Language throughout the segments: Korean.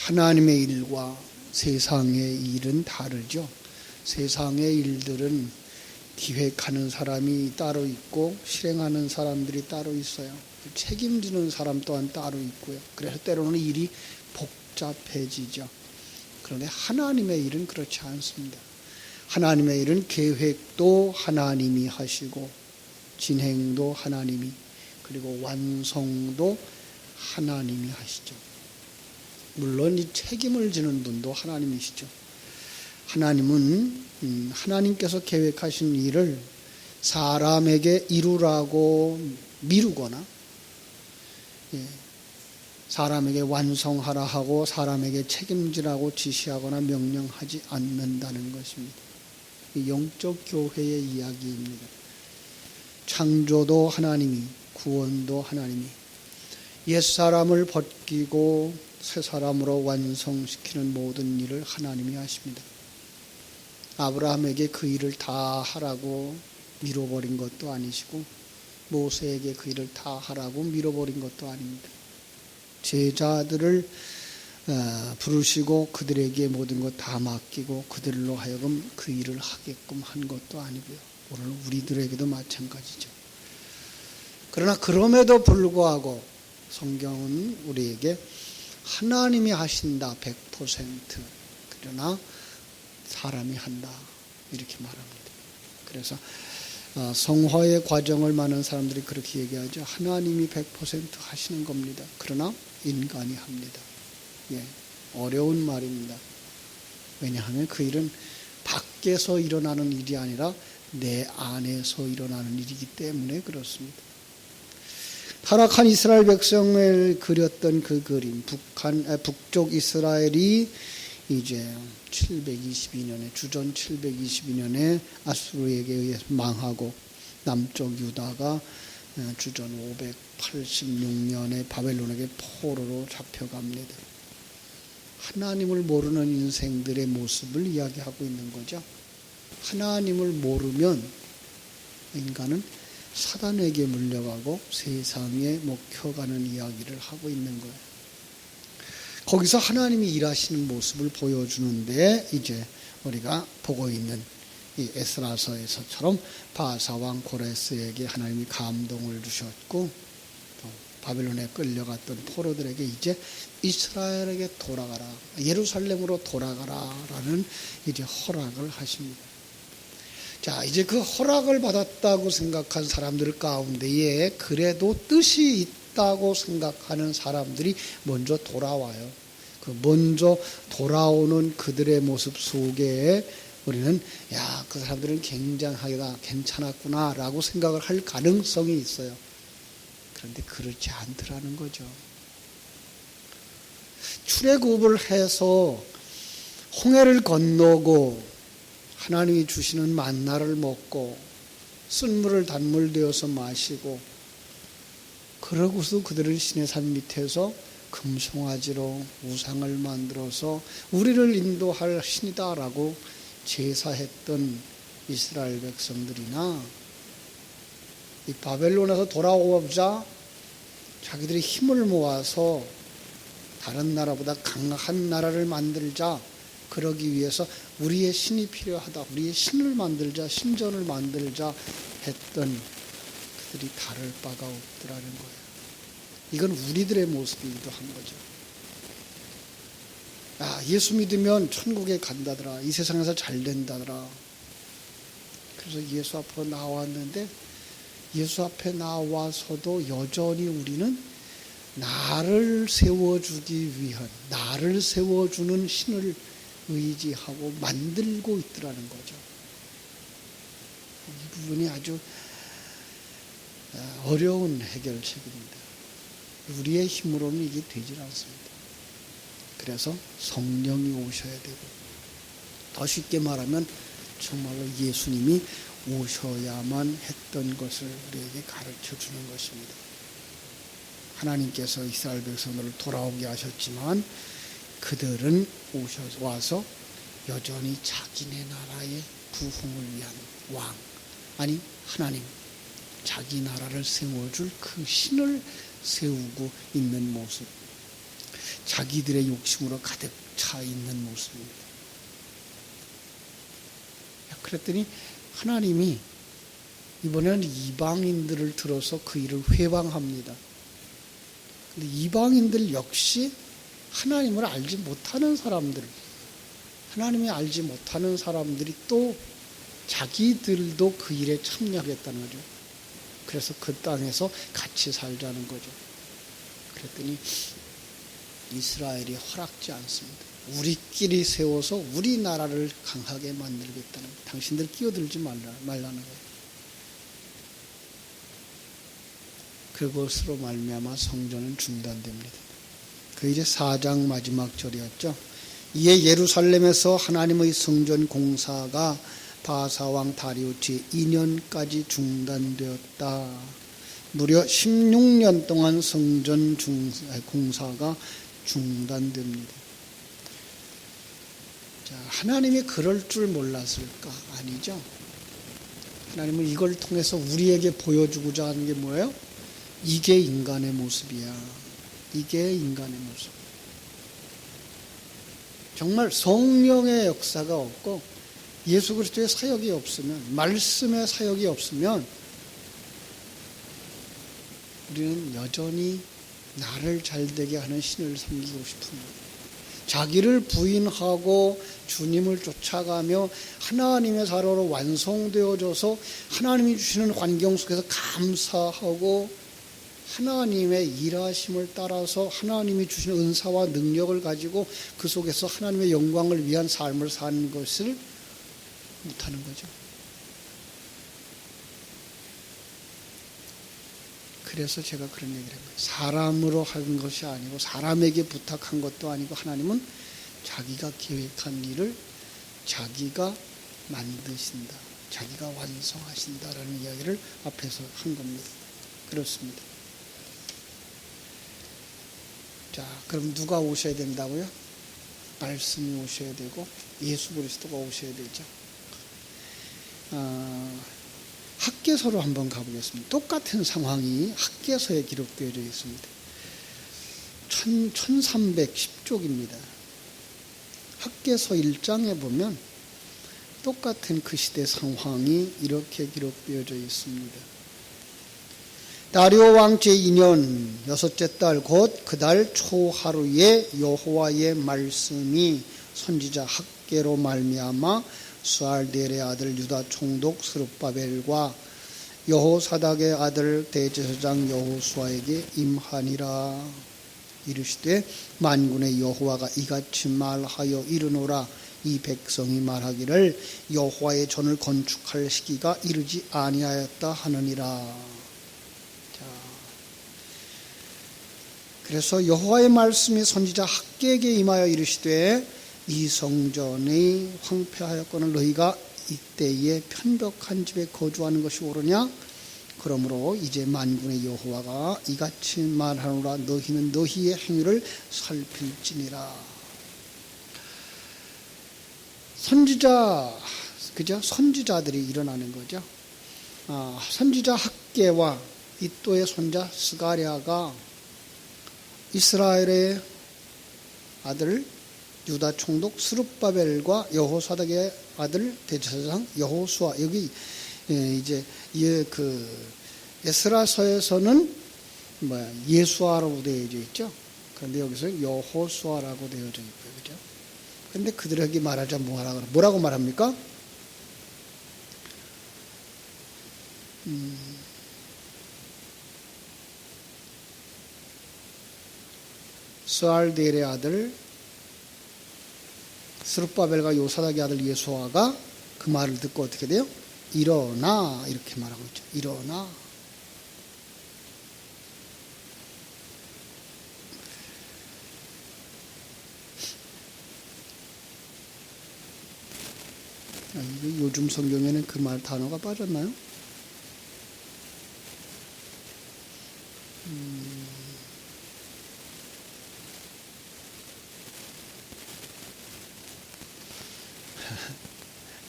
하나님의 일과 세상의 일은 다르죠. 세상의 일들은 기획하는 사람이 따로 있고 실행하는 사람들이 따로 있어요. 책임지는 사람 또한 따로 있고요. 그래서 때로는 일이 복잡해지죠. 그런데 하나님의 일은 그렇지 않습니다. 하나님의 일은 계획도 하나님이 하시고 진행도 하나님이, 그리고 완성도 하나님이 하시죠. 물론 이 책임을 지는 분도 하나님이시죠. 하나님은 하나님께서 계획하신 일을 사람에게 이루라고 미루거나 사람에게 완성하라 하고 사람에게 책임지라고 지시하거나 명령하지 않는다는 것입니다. 영적 교회의 이야기입니다. 창조도 하나님이, 구원도 하나님이, 옛사람을 벗기고 새사람으로 완성시키는 모든 일을 하나님이 하십니다. 아브라함에게 그 일을 다 하라고 밀어버린 것도 아니시고 모세에게 그 일을 다 하라고 밀어버린 것도 아닙니다. 제자들을 부르시고 그들에게 모든 것 다 맡기고 그들로 하여금 그 일을 하게끔 한 것도 아니고요. 오늘 우리들에게도 마찬가지죠. 그러나 그럼에도 불구하고 성경은 우리에게 하나님이 하신다 100%, 그러나 사람이 한다 이렇게 말합니다. 그래서 성화의 과정을 많은 사람들이 그렇게 얘기하죠. 하나님이 100% 하시는 겁니다. 그러나 인간이 합니다. 어려운 말입니다. 왜냐하면 그 일은 밖에서 일어나는 일이 아니라 내 안에서 일어나는 일이기 때문에 그렇습니다. 타락한 이스라엘 백성을 그렸던 그 그림, 북쪽 이스라엘이 이제 722년에, 주전 722년에 아수르에게 의해서 망하고 남쪽 유다가 주전 586년에 바벨론에게 포로로 잡혀갑니다. 하나님을 모르는 인생들의 모습을 이야기하고 있는 거죠. 하나님을 모르면 인간은 사단에게 물려가고 세상에 먹혀가는 이야기를 하고 있는 거예요. 거기서 하나님이 일하시는 모습을 보여주는데 이제 우리가 보고 있는 이 에스라서에서처럼 바사왕 고레스에게 하나님이 감동을 주셨고 또 바벨론에 끌려갔던 포로들에게 이제 이스라엘에게 돌아가라, 예루살렘으로 돌아가라라는 이제 허락을 하십니다. 자, 이제 그 허락을 받았다고 생각한 사람들 가운데에 그래도 뜻이 있다고 생각하는 사람들이 먼저 돌아와요. 그 먼저 돌아오는 그들의 모습 속에 우리는 그 사람들은 굉장하다, 괜찮았구나 라고 생각을 할 가능성이 있어요. 그런데 그렇지 않더라는 거죠. 출애굽을 해서 홍해를 건너고 하나님이 주시는 만나를 먹고 쓴물을 단물 되어서 마시고 그러고서 그들은 시내산 밑에서 금송아지로 우상을 만들어서 우리를 인도할 신이다라고 제사했던 이스라엘 백성들이나 이 바벨론에서 돌아오자 자기들이 힘을 모아서 다른 나라보다 강한 나라를 만들자, 그러기 위해서 우리의 신이 필요하다, 우리의 신을 만들자, 신전을 만들자 했던 그들이 다를 바가 없더라는 거예요. 이건 우리들의 모습이기도 한 거죠. 예수 믿으면 천국에 간다더라, 이 세상에서 잘 된다더라. 그래서 예수 앞으로 나왔는데 예수 앞에 나와서도 여전히 우리는 나를 세워주기 위한, 나를 세워주는 신을 의지하고 만들고 있더라는 거죠. 이 부분이 아주 어려운 해결책입니다. 우리의 힘으로는 이게 되질 않습니다. 그래서 성령이 오셔야 되고, 더 쉽게 말하면 정말로 예수님이 오셔야만 했던 것을 우리에게 가르쳐 주는 것입니다. 하나님께서 이스라엘 백성들을 돌아오게 하셨지만 그들은 와서 여전히 자기네 나라의 부흥을 위한 왕, 아니 하나님, 자기 나라를 세워줄 그 신을 세우고 있는 모습. 자기들의 욕심으로 가득 차 있는 모습입니다. 그랬더니 하나님이 이번에는 이방인들을 들어서 그 일을 회방합니다. 근데 이방인들 역시 하나님을 알지 못하는 사람들, 하나님이 알지 못하는 사람들이 또 자기들도 그 일에 참여하겠다는 거죠. 그래서 그 땅에서 같이 살자는 거죠. 그랬더니 이스라엘이 허락지 않습니다. 우리끼리 세워서 우리나라를 강하게 만들겠다는 거예요. 당신들 끼어들지 말라는 거예요. 그것으로 말미암아 성전은 중단됩니다. 그 이제 4장 마지막 절이었죠. 이에 예루살렘에서 하나님의 성전 공사가 바사왕 다리우치 2년까지 중단되었다. 무려 16년 동안 성전 공사가 중단됩니다. 자, 하나님이 그럴 줄 몰랐을까? 아니죠. 하나님은 이걸 통해서 우리에게 보여주고자 하는 게 뭐예요? 이게 인간의 모습이야. 이게 인간의 모습. 정말 성령의 역사가 없고 예수 그리스도의 사역이 없으면, 말씀의 사역이 없으면 우리는 여전히 나를 잘되게 하는 신을 섬기고 싶은 거예요. 자기를 부인하고 주님을 쫓아가며 하나님의 사로로 완성되어져서 하나님이 주시는 환경 속에서 감사하고 하나님의 일하심을 따라서 하나님이 주시는 은사와 능력을 가지고 그 속에서 하나님의 영광을 위한 삶을 사는 것을 못하는 거죠. 그래서 제가 그런 얘기를 한 거예요. 사람으로 한 것이 아니고 사람에게 부탁한 것도 아니고 하나님은 자기가 계획한 일을 자기가 만드신다. 자기가 완성하신다라는 이야기를 앞에서 한 겁니다. 그렇습니다. 자, 그럼 누가 오셔야 된다고요? 말씀이 오셔야 되고 예수 그리스도가 오셔야 되죠. 학개서로 한번 가보겠습니다. 똑같은 상황이 학개서에 기록되어 있습니다. 1310쪽입니다. 학개서 1장에 보면 똑같은 그 시대 상황이 이렇게 기록되어 있습니다. 다리오 왕 제2년 6째 달 곧 그 달 초하루에 여호와의 말씀이 선지자 학개로 말미암아 스알델의 아들 유다 총독 스룹바벨과 여호사닥의 아들 대제사장 여호수아에게 임하니라. 이르시되 만군의 여호와가 이같이 말하여 이르노라. 이 백성이 말하기를 여호와의 전을 건축할 시기가 이르지 아니하였다 하느니라. 그래서 여호와의 말씀이 선지자 학개에게 임하여 이르시되 이 성전이 황폐하였거늘 너희가 이때에 편벽한 집에 거주하는 것이 옳으냐? 그러므로 이제 만군의 여호와가 이같이 말하노라. 너희는 너희의 행위를 살필지니라. 그죠? 선지자들이 일어나는 거죠. 선지자 학개와 이또의 손자 스가랴가 이스라엘의 아들 유다 총독 스룹바벨과 여호사닥의 아들 대제사장 여호수아, 여기 이제 그 에스라서에서는 예수아라고 되어져 있죠. 그런데 여기서 여호수아라고 되어져 있고요, 그죠? 그런데 그들에게 말하자 뭐라고 말합니까? 스알델의 아들 스룹바벨과 요사닥의 아들 예수아가 그 말을 듣고 어떻게 돼요? 일어나, 이렇게 말하고 있죠. 일어나. 요즘 성경에는 그 말 단어가 빠졌나요?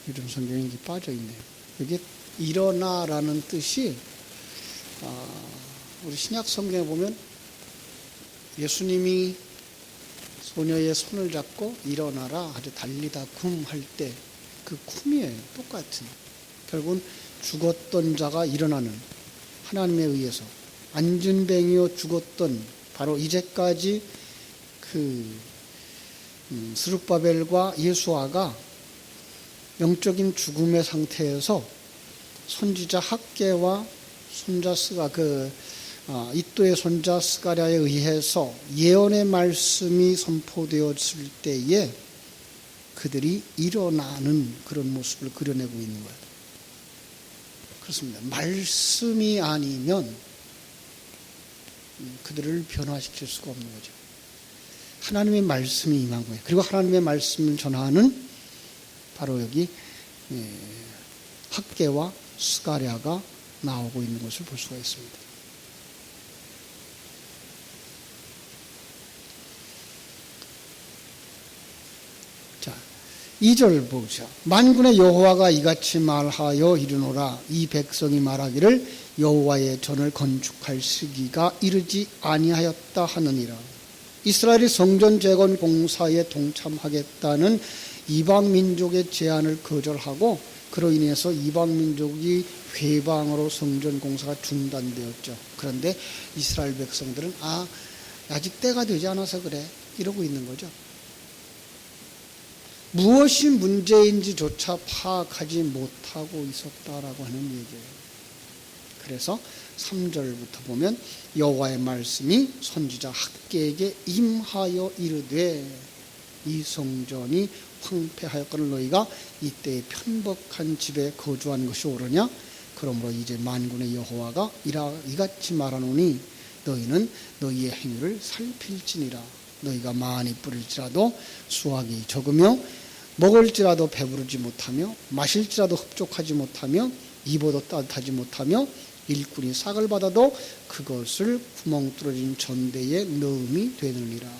요즘 성경에 이게 빠져있네요. 이게 일어나라는 뜻이 우리 신약 성경에 보면 예수님이 소녀의 손을 잡고 일어나라 아주 달리다 쿰 할 때 그 쿰이에요. 똑같은. 결국은 죽었던 자가 일어나는, 하나님에 의해서 안진뱅이요 죽었던, 바로 이제까지 스룹바벨과 예수아가 영적인 죽음의 상태에서 선지자 학개와 손자 이또의 손자 스가랴에 의해서 예언의 말씀이 선포되었을 때에 그들이 일어나는 그런 모습을 그려내고 있는 거예요. 그렇습니다. 말씀이 아니면 그들을 변화시킬 수가 없는 거죠. 하나님의 말씀이 임한 거예요. 그리고 하나님의 말씀을 전하는 바로 여기 학개와 스가랴가 나오고 있는 것을 볼 수가 있습니다. 자, 2절 보죠. 만군의 여호와가 이같이 말하여 이르노라. 이 백성이 말하기를 여호와의 전을 건축할 시기가 이르지 아니하였다 하느니라. 이스라엘이 성전 재건 공사에 동참하겠다는 이방 민족의 제안을 거절하고 그로 인해서 이방 민족이 회방으로 성전 공사가 중단되었죠. 그런데 이스라엘 백성들은 아직 때가 되지 않아서 그래 이러고 있는 거죠. 무엇이 문제인지조차 파악하지 못하고 있었다라고 하는 얘기예요. 그래서 3절부터 보면 여호와의 말씀이 선지자 학개에게 임하여 이르되 이 성전이 황폐하였거늘 너희가 이때에 편복한 집에 거주한 것이 옳으냐? 그러므로 이제 만군의 여호와가 이같이 말하노니 너희는 너희의 행위를 살필지니라. 너희가 많이 뿌릴지라도 수확이 적으며 먹을지라도 배부르지 못하며 마실지라도 흡족하지 못하며 입어도 따뜻하지 못하며 일꾼이 싹을 받아도 그것을 구멍 뚫어진 전대에 넣음이 되느니라.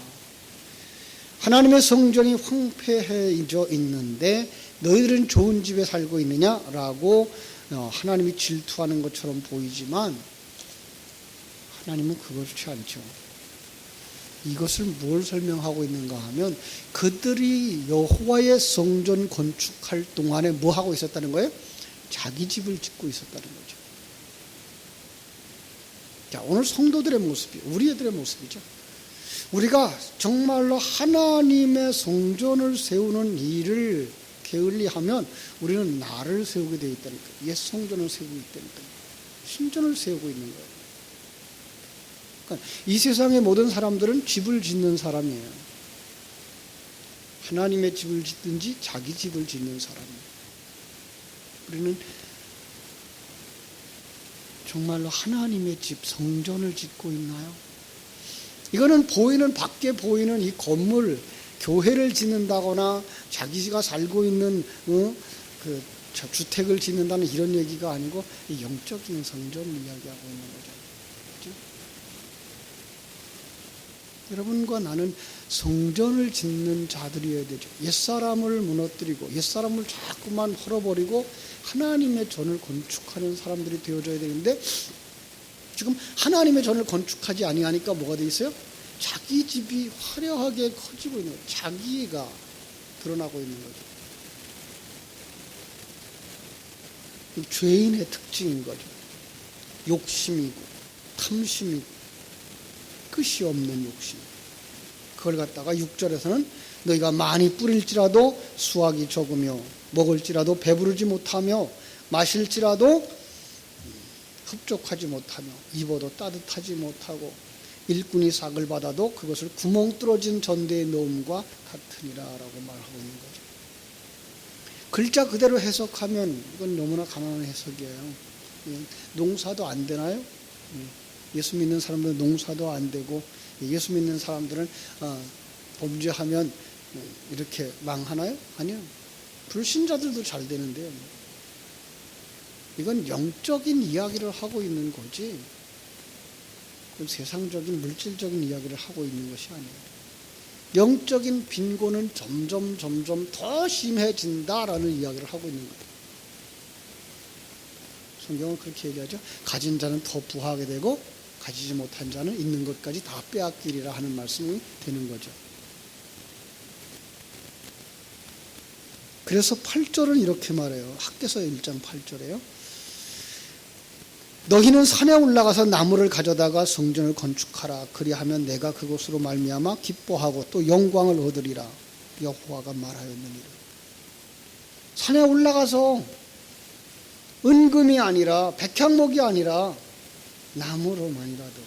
하나님의 성전이 황폐해져 있는데 너희들은 좋은 집에 살고 있느냐라고 하나님이 질투하는 것처럼 보이지만 하나님은 그렇지 않죠. 이것을 뭘 설명하고 있는가 하면 그들이 여호와의 성전 건축할 동안에 뭐 하고 있었다는 거예요? 자기 집을 짓고 있었다는 거죠. 자, 오늘 성도들의 모습이 우리들의 모습이죠. 우리가 정말로 하나님의 성전을 세우는 일을 게을리하면 우리는 나를 세우게 되어 있다니까요. 옛 성전을 세우고 있다니까요. 신전을 세우고 있는 거예요. 그러니까 이 세상의 모든 사람들은 집을 짓는 사람이에요. 하나님의 집을 짓든지 자기 집을 짓는 사람이에요. 우리는 정말로 하나님의 집, 성전을 짓고 있나요? 이거는 밖에 보이는 이 건물, 교회를 짓는다거나 자기가 살고 있는 주택을 짓는다는 이런 얘기가 아니고 이 영적인 성전을 이야기하고 있는 거죠. 그렇죠? 여러분과 나는 성전을 짓는 자들이어야 되죠. 옛사람을 무너뜨리고 옛사람을 자꾸만 헐어버리고 하나님의 전을 건축하는 사람들이 되어져야 되는데 지금 하나님의 전을 건축하지 아니하니까 뭐가 돼 있어요? 자기 집이 화려하게 커지고 있는 거예요. 자기가 드러나고 있는 거죠. 죄인의 특징인 거죠. 욕심이고 탐심이고 끝이 없는 욕심. 그걸 갖다가 6절에서는 너희가 많이 뿌릴지라도 수확이 적으며 먹을지라도 배부르지 못하며 마실지라도 흡족하지 못하며 입어도 따뜻하지 못하고 일꾼이 삭을 받아도 그것을 구멍 뚫어진 전대에 넣음과 같으니라라고 말하고 있는 거죠. 글자 그대로 해석하면 이건 너무나 가난한 해석이에요. 농사도 안 되나요? 예수 믿는 사람들은 농사도 안 되고 예수 믿는 사람들은 범죄하면 이렇게 망하나요? 아니요. 불신자들도 잘 되는데요. 이건 영적인 이야기를 하고 있는 거지 세상적인 물질적인 이야기를 하고 있는 것이 아니에요. 영적인 빈곤은 점점 더 심해진다라는 이야기를 하고 있는 거예요. 성경은 그렇게 얘기하죠. 가진 자는 더 부하게 되고 가지지 못한 자는 있는 것까지 다 빼앗기리라 하는 말씀이 되는 거죠. 그래서 8절은 이렇게 말해요. 학개서 1장 8절에요. 너희는 산에 올라가서 나무를 가져다가 성전을 건축하라. 그리하면 내가 그곳으로 말미암아 기뻐하고 또 영광을 얻으리라. 여호와가 말하였느니라. 산에 올라가서 은금이 아니라 백향목이 아니라 나무로만이라도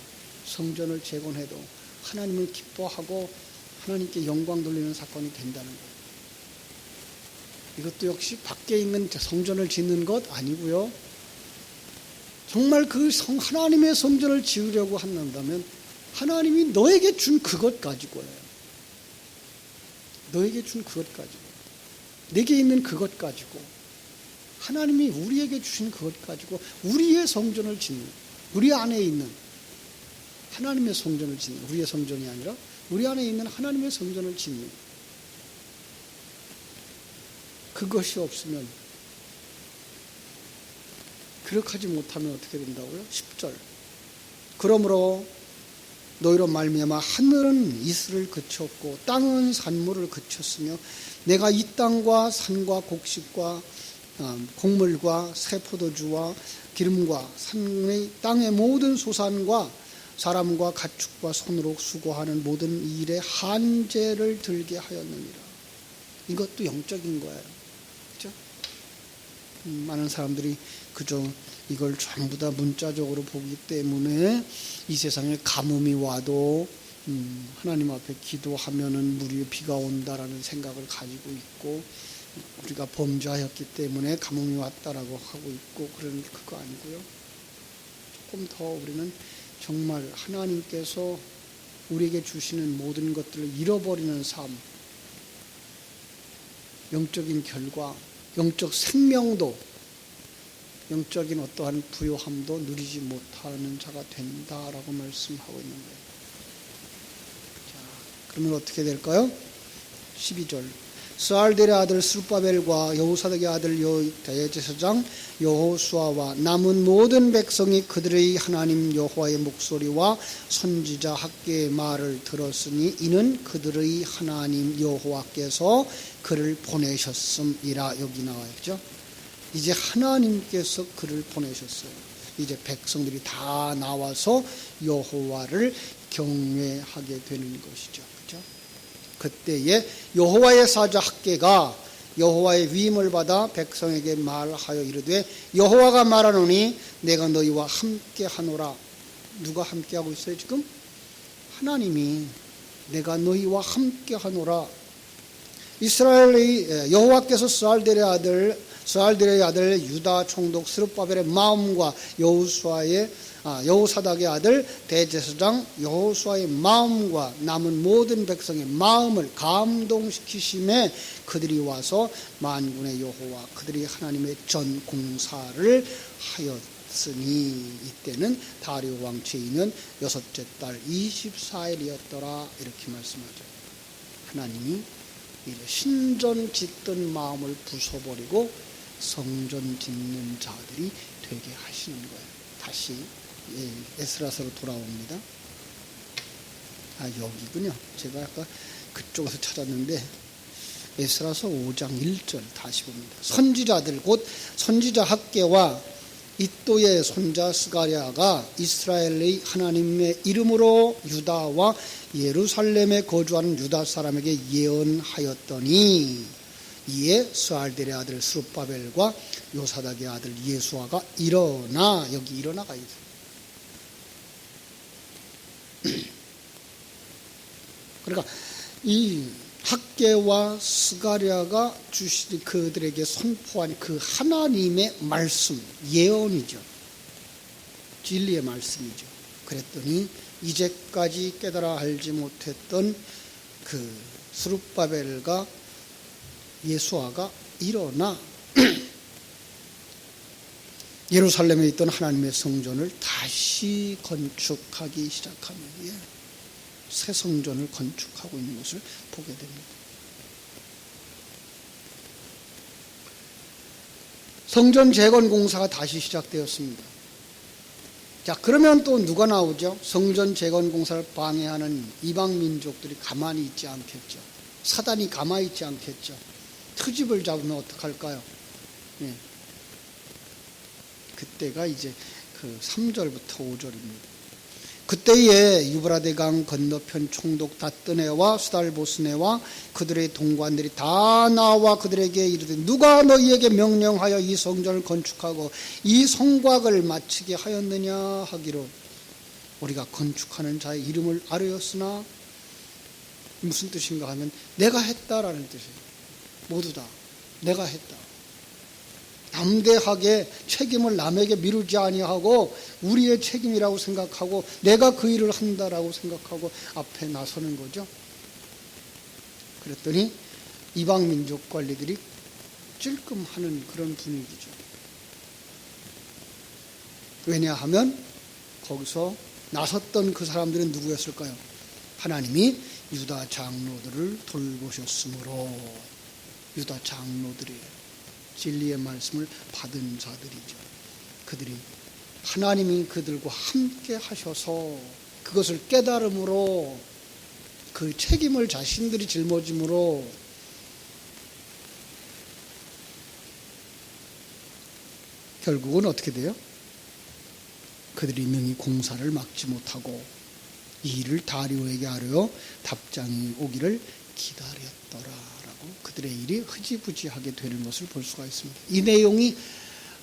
성전을 재건해도 하나님을 기뻐하고 하나님께 영광 돌리는 사건이 된다는 거예요. 이것도 역시 밖에 있는 성전을 짓는 것 아니고요. 정말 그 하나님의 성전을 지으려고 한다면 하나님이 너에게 준 그것 가지고요. 너에게 준 그것 가지고, 내게 있는 그것 가지고, 하나님이 우리에게 주신 그것 가지고 우리의 성전을 짓는, 우리 안에 있는 하나님의 성전을 짓는, 우리의 성전이 아니라 우리 안에 있는 하나님의 성전을 짓는, 그것이 없으면, 그렇게 하지 못하면 어떻게 된다고요? 10절. 그러므로 너희로 말미암아 하늘은 이슬을 그쳤고 땅은 산물을 그쳤으며 내가 이 땅과 산과 곡식과 곡물과 새 포도주와 기름과 산의 땅의 모든 소산과 사람과 가축과 손으로 수고하는 모든 일에 한제를 들게 하였느니라. 이것도 영적인 거예요. 그렇죠? 많은 사람들이 그저 이걸 전부 다 문자적으로 보기 때문에 이 세상에 가뭄이 와도 하나님 앞에 기도하면은 물이 비가 온다라는 생각을 가지고 있고, 우리가 범죄하였기 때문에 가뭄이 왔다라고 하고 있고, 그런 그거 아니고요. 조금 더 우리는 정말 하나님께서 우리에게 주시는 모든 것들을 잃어버리는 삶, 영적인 결과, 영적 생명도, 영적인 어떠한 부요함도 누리지 못하는 자가 된다라고 말씀하고 있는 거예요. 자, 그러면 어떻게 될까요? 12절. 스알델의 아들 스룹바벨과 여호사닥의 아들 대제사장 여호수아와 남은 모든 백성이 그들의 하나님 여호와의 목소리와 선지자 학개의 말을 들었으니 이는 그들의 하나님 여호와께서 그를 보내셨음이라. 여기 나와있죠. 이제 하나님께서 그를 보내셨어요. 이제 백성들이 다 나와서 여호와를 경외하게 되는 것이죠. 그렇죠? 그때에 여호와의 사자 학개가 여호와의 위임을 받아 백성에게 말하여 이르되 여호와가 말하노니 내가 너희와 함께 하노라. 누가 함께 하고 있어요 지금? 하나님이 내가 너희와 함께 하노라. 이스라엘의 여호와께서 스알델의 아들 유다 총독 스룹바벨의 마음과 여호사닥의 아들 대제사장 여호수아의 마음과 남은 모든 백성의 마음을 감동시키심에 그들이 와서 만군의 여호와 그들이 하나님의 전 공사를 하였으니 이때는 다리오 왕치에 여섯째 달 24일이었더라. 이렇게 말씀하죠. 하나님이 이제 신전 짓던 마음을 부숴버리고 성전 짓는 자들이 되게 하시는 거예요. 다시 에스라서로 돌아옵니다. 여기군요. 제가 아까 그쪽에서 찾았는데 에스라서 5장 1절 다시 봅니다. 선지자들 곧 선지자 학개와 이또의 손자 스가랴가 이스라엘의 하나님의 이름으로 유다와 예루살렘에 거주하는 유다 사람에게 예언하였더니 이에 스알델의 아들 스룹바벨과 요사닥의 아들 예수아가 일어나. 여기 일어나가 있어요. 그러니까 이 학개와 스가랴가 주시 그들에게 선포한 그 하나님의 말씀, 예언이죠. 진리의 말씀이죠. 그랬더니 이제까지 깨달아 알지 못했던 그 스룹바벨과 예수아가 일어나 예루살렘에 있던 하나님의 성전을 다시 건축하기 시작하며 새 성전을 건축하고 있는 것을 보게 됩니다. 성전 재건 공사가 다시 시작되었습니다. 자, 그러면 또 누가 나오죠? 성전 재건 공사를 방해하는 이방 민족들이 가만히 있지 않겠죠. 사단이 가만히 있지 않겠죠. 트집을 잡으면 어떡할까요? 예. 그때가 이제 그 3절부터 5절입니다. 그때에 유브라데강 건너편 총독 다뜨네와 수달보스네와 그들의 동관들이 다 나와 그들에게 이르되 누가 너희에게 명령하여 이 성전을 건축하고 이 성곽을 마치게 하였느냐 하기로 우리가 건축하는 자의 이름을 아뢰었으나 무슨 뜻인가 하면 내가 했다라는 뜻이에요. 모두 다 내가 했다. 담대하게 책임을 남에게 미루지 아니하고 우리의 책임이라고 생각하고 내가 그 일을 한다라고 생각하고 앞에 나서는 거죠. 그랬더니 이방 민족 관리들이 찔끔하는 그런 분위기죠. 왜냐하면 거기서 나섰던 그 사람들은 누구였을까요? 하나님이 유다 장로들을 돌보셨으므로 유다 장로들이에요. 진리의 말씀을 받은 자들이죠. 그들이 하나님이 그들과 함께 하셔서 그것을 깨달음으로 그 책임을 자신들이 짊어짐으로 결국은 어떻게 돼요? 그들이 능히 공사를 막지 못하고 이 일을 다리오에게 아뢰어 답장이 오기를 기다렸더라. 그들의 일이 흐지부지하게 되는 것을 볼 수가 있습니다. 이 내용이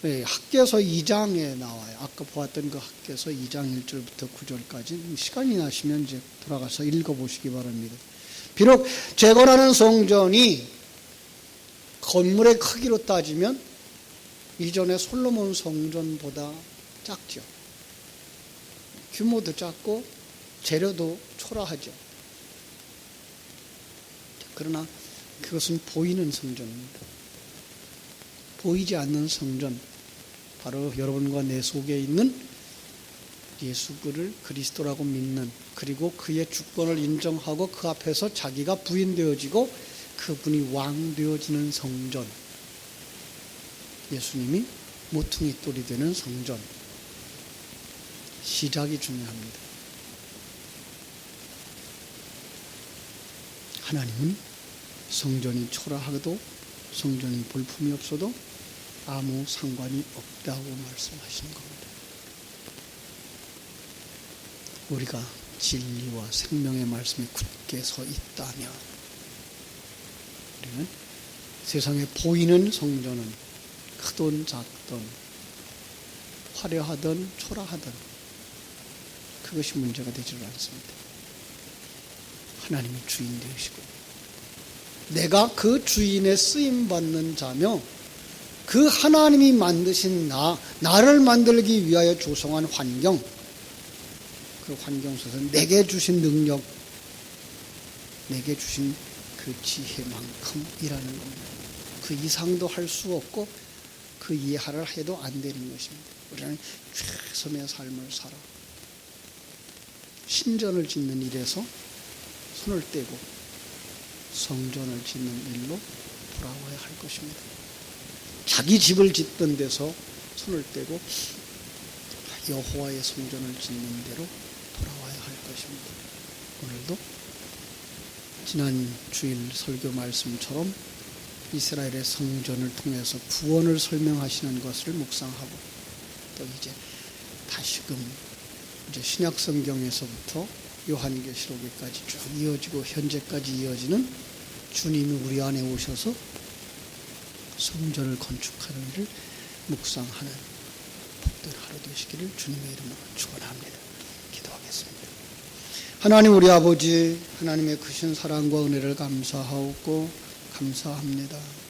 학개서 2장에 나와요. 아까 보았던 그 학개서 2장 1절부터 9절까지 시간이 나시면 이제 돌아가서 읽어보시기 바랍니다. 비록 재건하는 성전이 건물의 크기로 따지면 이전의 솔로몬 성전보다 작죠. 규모도 작고 재료도 초라하죠. 그러나 그것은 보이는 성전입니다. 보이지 않는 성전, 바로 여러분과 내 속에 있는 예수를 그리스도라고 믿는, 그리고 그의 주권을 인정하고 그 앞에서 자기가 부인되어지고 그분이 왕 되어지는 성전, 예수님이 모퉁이 돌이 되는 성전, 시작이 중요합니다. 하나님은 성전이 초라하고도 성전이 볼품이 없어도 아무 상관이 없다고 말씀하시는 겁니다. 우리가 진리와 생명의 말씀에 굳게 서 있다면 우리는 세상에 보이는 성전은 크든 작든 화려하든 초라하든 그것이 문제가 되지 않습니다. 하나님이 주인 되시고 내가 그 주인의 쓰임받는 자며 그 하나님이 만드신 나를 만들기 위하여 조성한 환경, 그 환경 속에서 내게 주신 능력, 내게 주신 그 지혜만큼이라는 겁니다. 그 이상도 할 수 없고 그 이하를 해도 안 되는 것입니다. 우리는 최선의 삶을 살아 신전을 짓는 일에서 손을 떼고 성전을 짓는 일로 돌아와야 할 것입니다. 자기 집을 짓던 데서 손을 떼고 여호와의 성전을 짓는 대로 돌아와야 할 것입니다. 오늘도 지난 주일 설교 말씀처럼 이스라엘의 성전을 통해서 구원을 설명하시는 것을 묵상하고 또 이제 다시금 이제 신약 성경에서부터 요한계시록에까지 쭉 이어지고 현재까지 이어지는 주님이 우리 안에 오셔서 성전을 건축하는 일을 묵상하는 복된 하루 되시기를 주님의 이름으로 축원합니다. 기도하겠습니다. 하나님 우리 아버지, 하나님의 크신 사랑과 은혜를 감사하옵고 감사합니다.